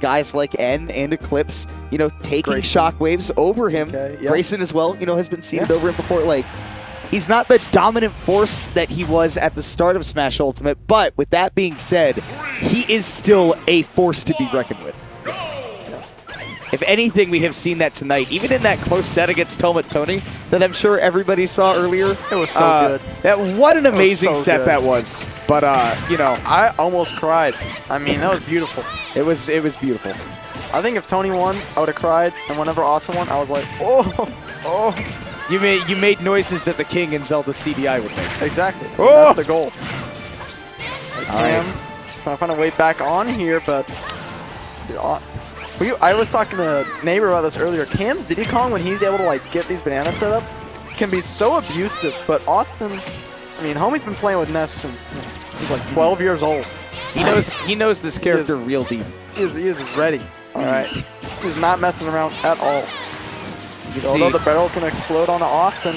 guys like N and Eclipse, you know, taking shockwaves over him. Okay, yep. Grayson as well, you know, has been seated over him before. Like, he's not the dominant force that he was at the start of Smash Ultimate, but with that being said, he is still a force to be reckoned with. If anything, we have seen that tonight, even in that close set against Tony that I'm sure everybody saw earlier. It was so good. What an amazing set that was. But, you know. I almost cried. I mean, that was beautiful. It was beautiful. I think if Tony won, I would have cried. And whenever Awestin won, I was like, oh. You made noises that the King and Zelda CDI would make. Exactly. Oh! That's the goal. Cam, trying to find a way back on here, but... I was talking to Neighbor about this earlier. Cam's Diddy Kong, when he's able to like get these banana setups, can be so abusive. But Awestin, I mean, homie's been playing with Ness since he's like 12 years old. He knows this character real deep. He is ready. All right, he's not messing around at all. Although the barrel's gonna explode onto Awestin,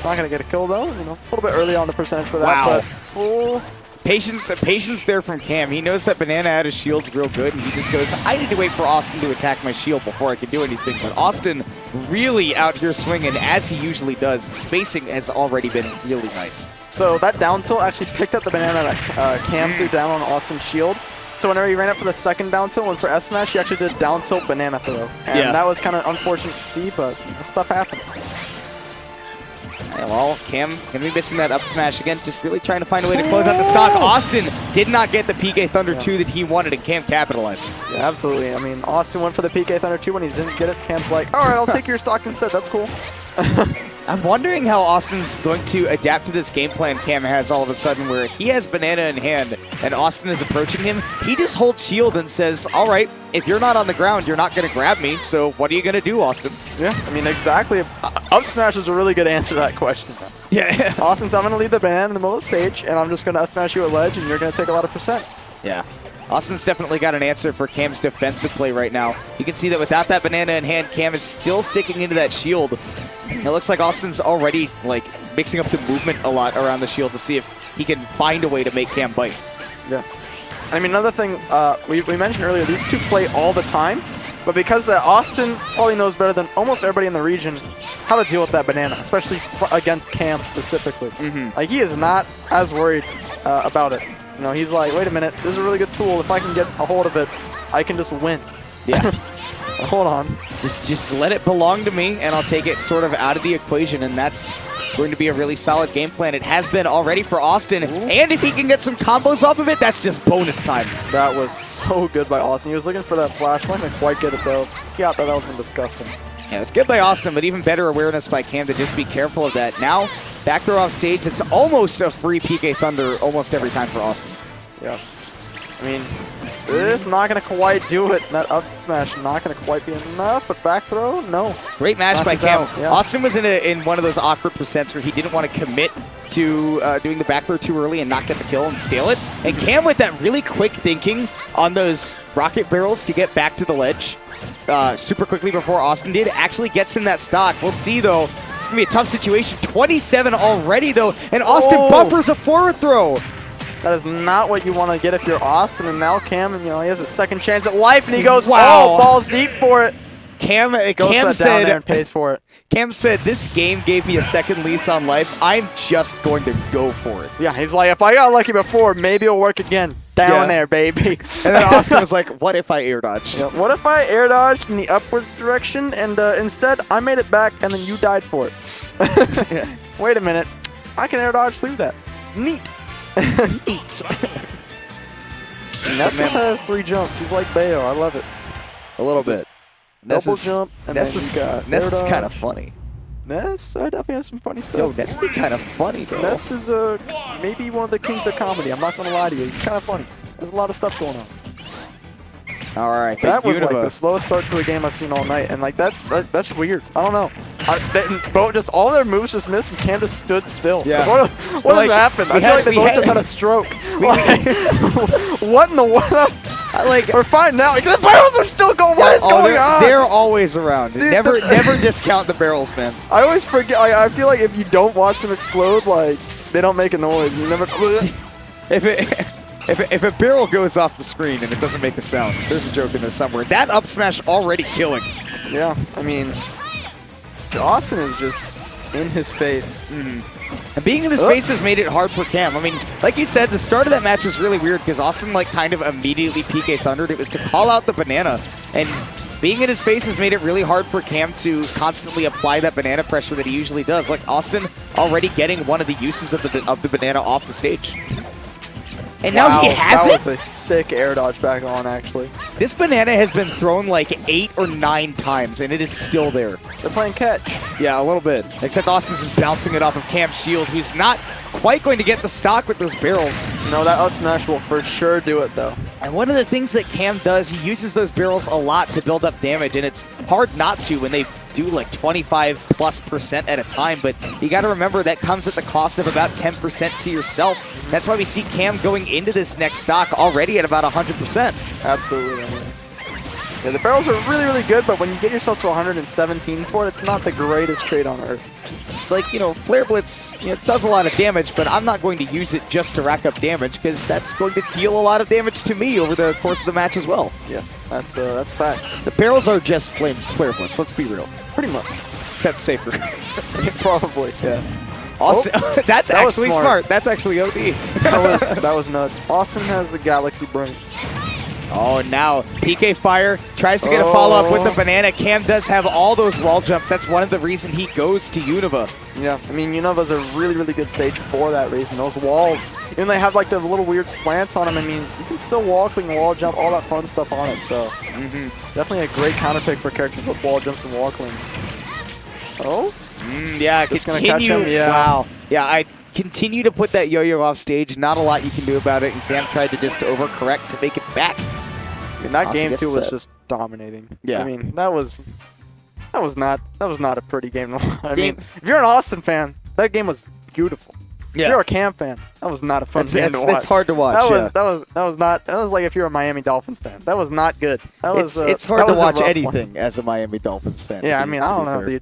not gonna get a kill though. You know, a little bit early on the percentage for that. Wow. But, Patience there from Cam. He knows that Banana out of shield's real good, and he just goes, I need to wait for Awestin to attack my shield before I can do anything. But Awestin really out here swinging, as he usually does. The spacing has already been really nice. So that down tilt actually picked up the banana that Cam threw down on Austin's shield. So whenever he ran up for the second down tilt, and for S smash, he actually did down tilt banana throw. And that was kind of unfortunate to see, but stuff happens. Yeah, well, Cam going to be missing that up smash again, just really trying to find a way to close out the stock. Awestin did not get the PK Thunder 2 that he wanted, and Cam capitalizes. Yeah, absolutely. I mean, Awestin went for the PK Thunder 2 when he didn't get it. Cam's like, all right, I'll take your stock instead. That's cool. I'm wondering how Austin's going to adapt to this game plan Cam has all of a sudden, where he has banana in hand and Awestin is approaching him. He just holds shield and says, all right, if you're not on the ground, you're not going to grab me, so what are you going to do, Awestin? Yeah, I mean, exactly. Up smash is a really good answer to that question. Yeah. Austin's, I'm going to leave the banana in the middle of the stage, and I'm just going to up smash you at ledge, and you're going to take a lot of percent. Yeah. Austin's definitely got an answer for Cam's defensive play right now. You can see that without that banana in hand, Cam is still sticking into that shield. It looks like Austin's already like mixing up the movement a lot around the shield to see if he can find a way to make Cam bite. Yeah. I mean, another thing we mentioned earlier, these two play all the time, but because that Awestin probably knows better than almost everybody in the region how to deal with that banana, especially against Cam specifically. Like, he is not as worried about it. You know, he's like, wait a minute, this is a really good tool. If I can get a hold of it, I can just win. Yeah. Hold on. Just let it belong to me, and I'll take it sort of out of the equation, and that's going to be a really solid game plan. It has been already for Awestin, and if he can get some combos off of it, that's just bonus time. That was so good by Awestin. He was looking for that flash. Not going to quite get it, though. He thought that was been disgusting. Yeah, it's good by Awestin, but even better awareness by Cam to just be careful of that. Now, back throw off stage, it's almost a free PK Thunder almost every time for Awestin. Yeah. I mean, it's not going to quite do it. That up smash not going to quite be enough, but back throw, no. Great match by Cam. Yeah. Awestin was in one of those awkward percents where he didn't want to commit to doing the back throw too early and not get the kill and steal it. And Cam, with that really quick thinking on those rocket barrels to get back to the ledge super quickly before Awestin did, actually gets him that stock. We'll see, though. It's going to be a tough situation. 27 already, though, and Awestin buffers a forward throw. That is not what you want to get if you're Awestin, and now Cam, you know, he has a second chance at life, and he goes, wow, oh, balls deep for it. Cam Cam said, down there and pays for it. Cam said, this game gave me a second lease on life. I'm just going to go for it. Yeah, he's like, if I got lucky before, maybe it'll work again. Down there, baby. And then Awestin was like, what if I air dodged? Yeah, what if I air dodged in the upwards direction, and instead I made it back, and then you died for it? Yeah. Wait a minute. I can air dodge through that. Neat. Neat. Ness just has 3 jumps. He's like Bayo. I love it. A little bit. Double jump, and Ness then is, you got Ness air is dodge. kind of funny. Ness, I definitely have some funny stuff. Yo, Ness would be kind of funny, though. Ness is maybe one of the kings of comedy. I'm not going to lie to you. He's kind of funny. There's a lot of stuff going on. All right, that was like the slowest start to a game I've seen all night, and like that's weird. I don't know. Both just all their moves just missed, and Cam just stood still. Yeah. What has happened? I feel like they both just had a stroke. What in the world? We're fine now. The barrels are still going. What is going on? They're always around. Dude, never discount the barrels, man. I always forget. Like, I feel like if you don't watch them explode, like they don't make a noise. You never. If a barrel goes off the screen and it doesn't make a sound, there's a joke in there somewhere. That up smash already killing. Yeah, I mean, Awestin is just in his face. And being in his face has made it hard for Cam. I mean, like you said, the start of that match was really weird because Awestin like kind of immediately PK Thundered. It was to call out the banana, and being in his face has made it really hard for Cam to constantly apply that banana pressure that he usually does. Like Awestin already getting one of the uses of the banana off the stage. And now he has That was a sick air dodge back on, actually. This banana has been thrown like 8 or 9 times, and it is still there. They're playing catch. Yeah, a little bit. Except Austin's just bouncing it off of Cam's shield, who's not quite going to get the stock with those barrels. No, that up smash will for sure do it, though. And one of the things that Cam does, he uses those barrels a lot to build up damage, and it's hard not to when they do like 25+% at a time, but you got to remember that comes at the cost of about 10% to yourself. That's why we see Cam going into this next stock already at about 100%. Absolutely. I mean, yeah, the barrels are really, really good, but when you get yourself to 117 for it, it's not the greatest trade on earth. It's like, Flare Blitz does a lot of damage, but I'm not going to use it just to rack up damage because that's going to deal a lot of damage to me over the course of the match as well. Yes, that's fact. The barrels are just Flare Blitz, let's be real. Pretty much. Except safer. Probably, yeah. Awestin, that's that was actually smart. That's actually OD. that was nuts. Awestin has a Galaxy Brain. Oh, now PK Fire tries to get a follow-up with the banana. Cam does have all those wall jumps. That's one of the reasons he goes to Unova. Yeah, I mean, Unova's a really, really good stage for that reason. Those walls, even they have like the little weird slants on them. I mean, you can still wall cling, wall jump, all that fun stuff on it. So definitely a great counter pick for characters with wall jumps and wall clings. Oh? Yeah, Just gonna catch him? Yeah. Wow. Yeah, I continue to put that yo-yo off stage. Not a lot you can do about it, and Cam tried to just overcorrect to make it back. I mean, that game too was just dominating. Yeah. I mean, that was not a pretty game. I mean, if you're an Awestin fan, that game was beautiful. Yeah. If you're a Cam fan, that was not a fun game to watch. It's hard to watch. That was like if you're a Miami Dolphins fan. That was not good. That was it's hard to watch anything anything as a Miami Dolphins fan. Yeah, I mean, I don't know, dude.